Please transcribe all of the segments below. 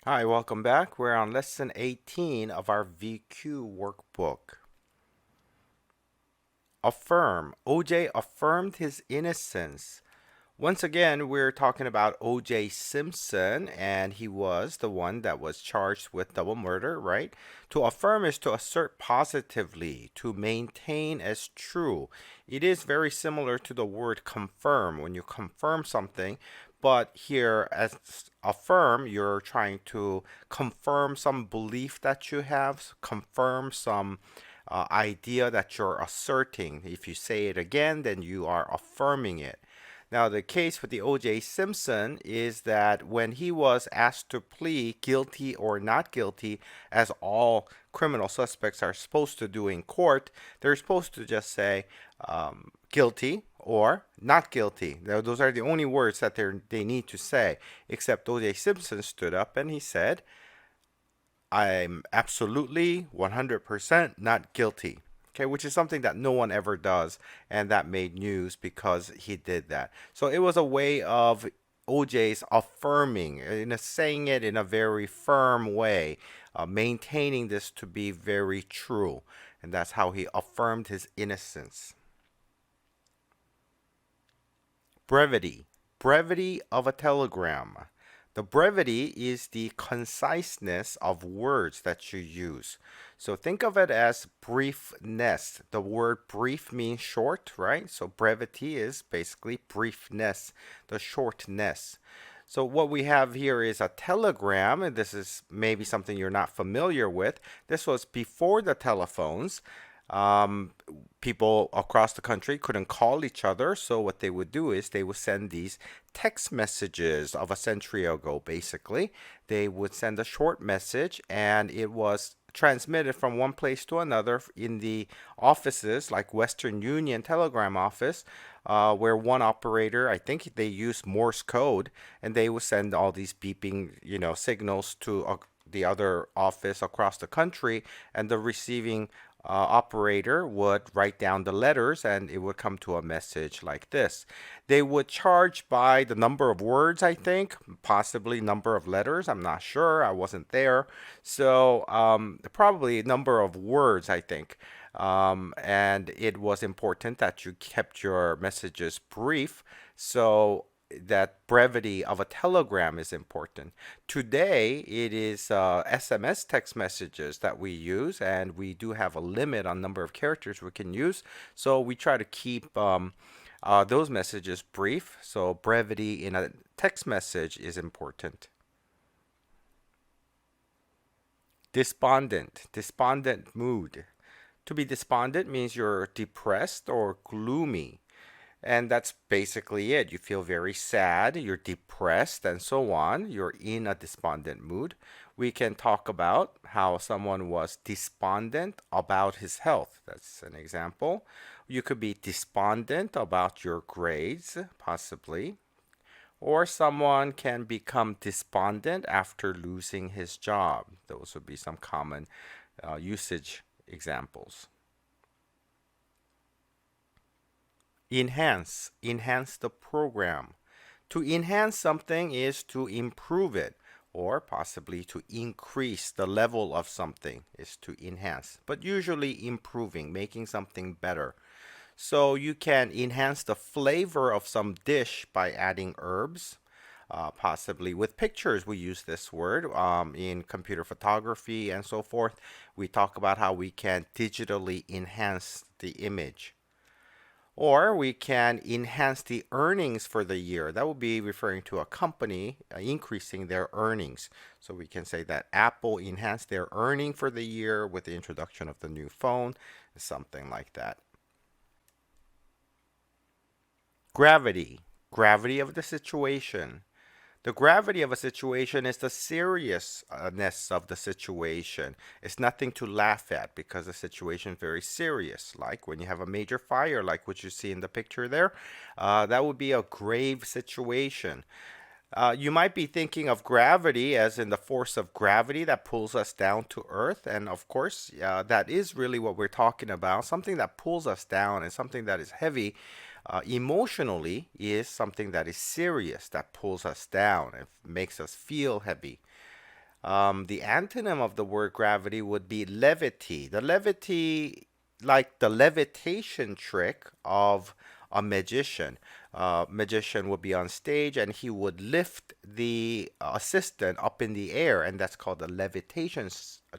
Hi, welcome back. We're on lesson 18 of our VQ workbook. Affirm. OJ affirmed his innocence. Once again, we're talking about OJ Simpson, and he was the one that was charged with double murder, right? To affirm is to assert positively, to maintain as true. It is very similar to the word confirm when you confirm something, but here as affirm, you're trying to confirm some belief that you have, confirm some idea that you're asserting. If you say it again, then you are affirming it. Now, the case with the O.J. Simpson is that when he was asked to plead guilty or not guilty, as all criminal suspects are supposed to do in court, they're supposed to just say guilty or not guilty. Now, those are the only words that they need to say, except O.J. Simpson stood up and he said, I'm absolutely 100% not guilty. Okay, which is something that no one ever does, and that made news because he did that. So it was a way of OJ's affirming, saying it in a very firm way, maintaining this to be very true. And that's how he affirmed his innocence. Brevity. Brevity of a telegram. The brevity is the conciseness of words that you use. So think of it as briefness. The word brief means short, right? So brevity is basically briefness, the shortness. So what we have here is a telegram, and this is maybe something you're not familiar with. This was before the telephones. Um, People across the country couldn't call each other, so what they would do is they would send these text messages of a century ago, basically. They would send a short message, and it was transmitted from one place to another in the offices, like Western Union Telegram office, where one operator, I think they used Morse code, and they would send all these beeping, signals to the other office across the country, and the receiving operator would write down the letters and it would come to a message like this. They would charge by the number of words, I think, possibly number of letters. I'm not sure. I wasn't there. So probably number of words, I think. And it was important that you kept your messages brief. So that brevity of a telegram is important. Today, it is SMS text messages that we use, and we do have a limit on number of characters we can use. So we try to keep those messages brief. So brevity in a text message is important. Despondent, despondent mood. To be despondent means you're depressed or gloomy. And that's basically it. You feel very sad, you're depressed, and so on. You're in a despondent mood. We can talk about how someone was despondent about his health. That's an example. You could be despondent about your grades, possibly. Or someone can become despondent after losing his job. Those would be some common usage examples. Enhance, enhance the program. To enhance something is to improve it, or possibly to increase the level of something is to enhance, but usually improving, making something better. So you can enhance the flavor of some dish by adding herbs. Possibly with pictures, we use this word in computer photography and so forth. We talk about how we can digitally enhance the image. Or we can enhance the earnings for the year. That would be referring to a company increasing their earnings. So we can say that Apple enhanced their earning for the year with the introduction of the new phone, something like that. Gravity, gravity of the situation. The gravity of a situation is the seriousness of the situation. It's nothing to laugh at because the situation is very serious. Like when you have a major fire, like what you see in the picture there, that would be a grave situation. You might be thinking of gravity as in the force of gravity that pulls us down to earth. And of course, that is really what we're talking about. Something that pulls us down and something that is heavy emotionally is something that is serious, that pulls us down and makes us feel heavy. The antonym of the word gravity would be levity. The levity, like the levitation trick of a magician. Magician would be on stage and he would lift the assistant up in the air, and that's called the levitation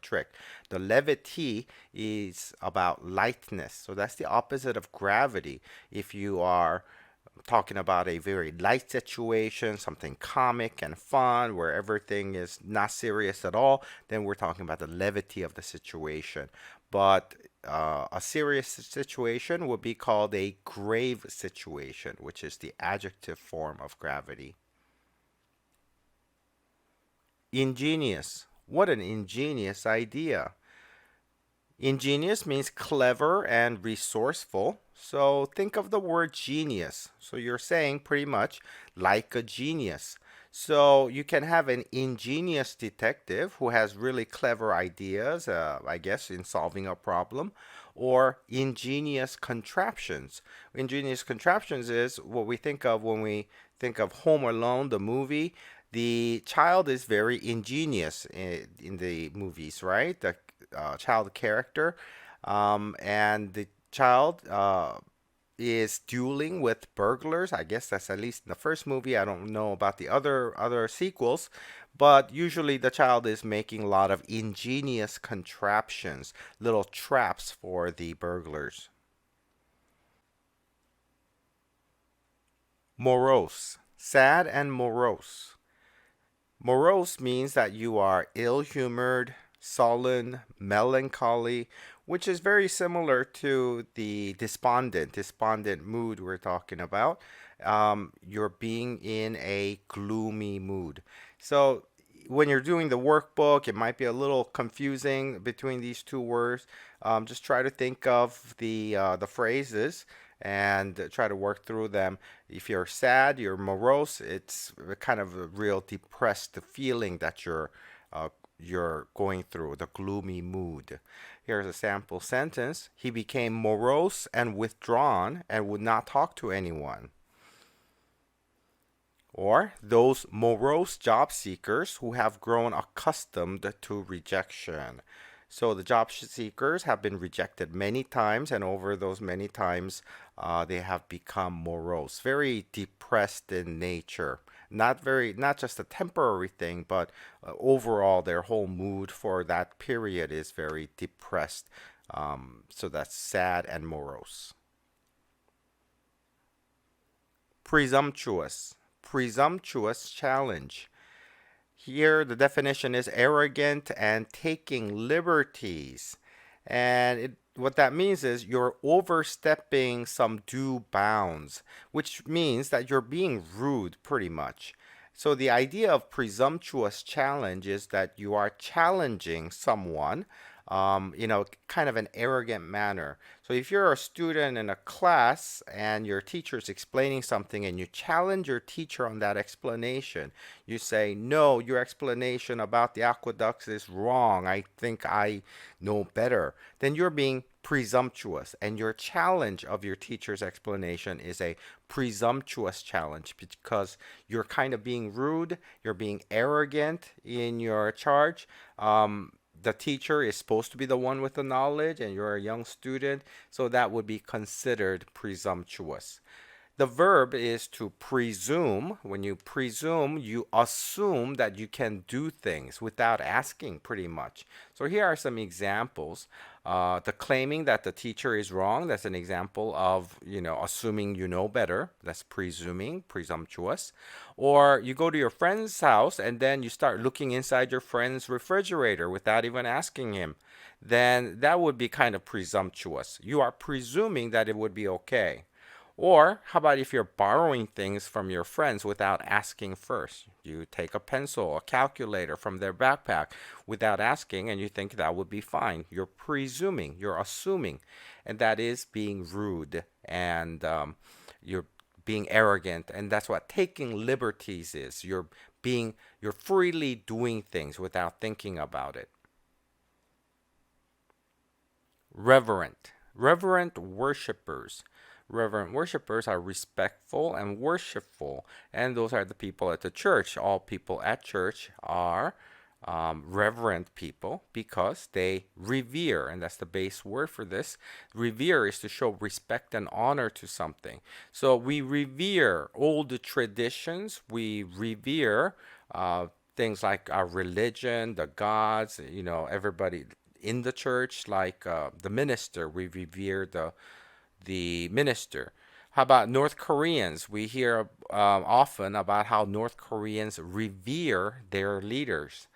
trick. The levity is about lightness, so that's the opposite of gravity. If you are talking about a very light situation, something comic and fun, where everything is not serious at all, then we're talking about the levity of the situation. But a serious situation would be called a grave situation, which is the adjective form of gravity. Ingenious. What an ingenious idea. Ingenious means clever and resourceful. So think of the word genius. So you're saying pretty much like a genius. So you can have an ingenious detective who has really clever ideas, I guess, in solving a problem, or ingenious contraptions. Ingenious contraptions is what we think of when we think of Home Alone, the movie. The child is very ingenious in the movies, right? The child character, and the child is dueling with burglars. I guess that's at least in the first movie. I don't know about the other sequels, but usually the child is making a lot of ingenious contraptions, little traps for the burglars. Morose, sad and morose. Morose means that you are ill-humored, sullen, melancholy, which is very similar to the despondent mood we're talking about. You're being in a gloomy mood. So when you're doing the workbook, it might be a little confusing between these two words. Just try to think of the phrases and try to work through them. If you're sad, you're morose, it's kind of a real depressed feeling that you're going through, the gloomy mood. Here's a sample sentence. He became morose and withdrawn and would not talk to anyone. Or those morose job seekers who have grown accustomed to rejection. So the job seekers have been rejected many times, and over those many times, they have become morose, very depressed in nature. Not just a temporary thing, but overall, their whole mood for that period is very depressed. So that's sad and morose. Presumptuous. Presumptuous challenge. Here, the definition is arrogant and taking liberties. And what that means is you're overstepping some due bounds, which means that you're being rude pretty much. So the idea of presumptuous challenge is that you are challenging someone, kind of an arrogant manner. So if you're a student in a class and your teacher is explaining something and you challenge your teacher on that explanation, you say, no, your explanation about the aqueducts is wrong. I think I know better. Then you're being presumptuous, and your challenge of your teacher's explanation is a presumptuous challenge because you're kind of being rude, you're being arrogant in your charge. The teacher is supposed to be the one with the knowledge and you're a young student, so that would be considered presumptuous. The verb is to presume. When you presume, you assume that you can do things without asking, pretty much. So here are some examples. The claiming that the teacher is wrong, that's an example of, assuming you know better. That's presuming, presumptuous. Or you go to your friend's house and then you start looking inside your friend's refrigerator without even asking him. Then that would be kind of presumptuous. You are presuming that it would be okay. Or how about if you're borrowing things from your friends without asking first? You take a pencil, a calculator from their backpack without asking, and you think that would be fine. You're presuming, you're assuming, and that is being rude and you're being arrogant, and that's what taking liberties is. You're freely doing things without thinking about it. Reverent. Reverent worshippers. Reverent worshippers are respectful and worshipful, and those are the people at the church. All people at church are reverent people because they revere, and that's the base word for this. Revere is to show respect and honor to something. So we revere old traditions, we revere things like our religion, the gods, everybody in the church, like the minister, we revere the minister. How about North Koreans? We hear often about how North Koreans revere their leaders.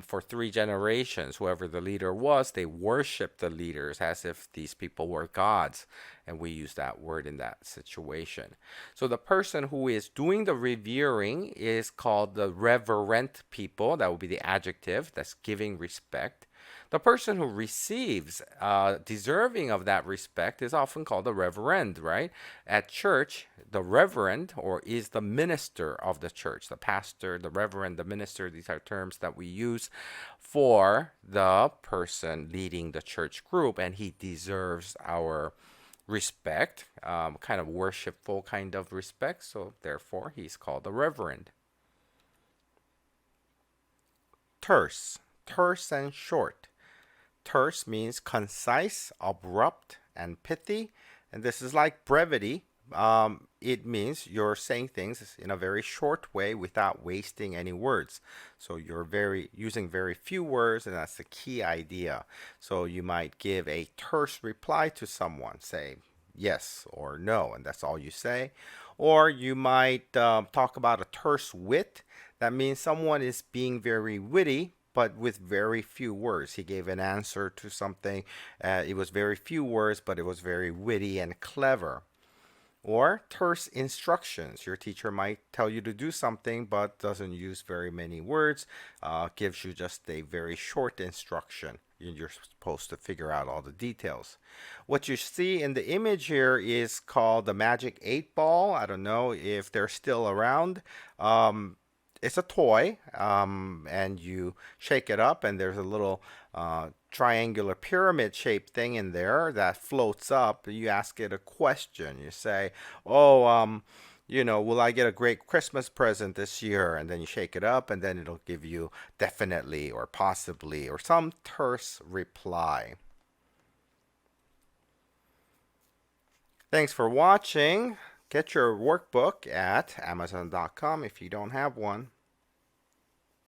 For 3 generations, whoever the leader was, they worship the leaders as if these people were gods. And we use that word in that situation. So the person who is doing the revering is called the reverent people. That would be the adjective that's giving respect. The person who receives, deserving of that respect, is often called the reverend, right? At church, the reverend, or is the minister of the church, the pastor, the reverend, the minister, these are terms that we use for the person leading the church group, and he deserves our respect, kind of worshipful kind of respect, so therefore he's called the reverend. Terse, terse and short. Terse means concise, abrupt, and pithy. And this is like brevity. It means you're saying things in a very short way without wasting any words. So you're using very few words, and that's the key idea. So you might give a terse reply to someone, say yes or no, and that's all you say. Or you might talk about a terse wit. That means someone is being very witty, but with very few words. He gave an answer to something. It was very few words, but it was very witty and clever. Or terse instructions. Your teacher might tell you to do something, but doesn't use very many words, gives you just a very short instruction. You're supposed to figure out all the details. What you see in the image here is called the Magic 8 Ball. I don't know if they're still around. It's a toy, and you shake it up, and there's a little triangular pyramid shaped thing in there that floats up. You ask it a question. You say, oh, will I get a great Christmas present this year? And then you shake it up, and then it'll give you definitely or possibly or some terse reply. Thanks for watching. Get your workbook at Amazon.com if you don't have one.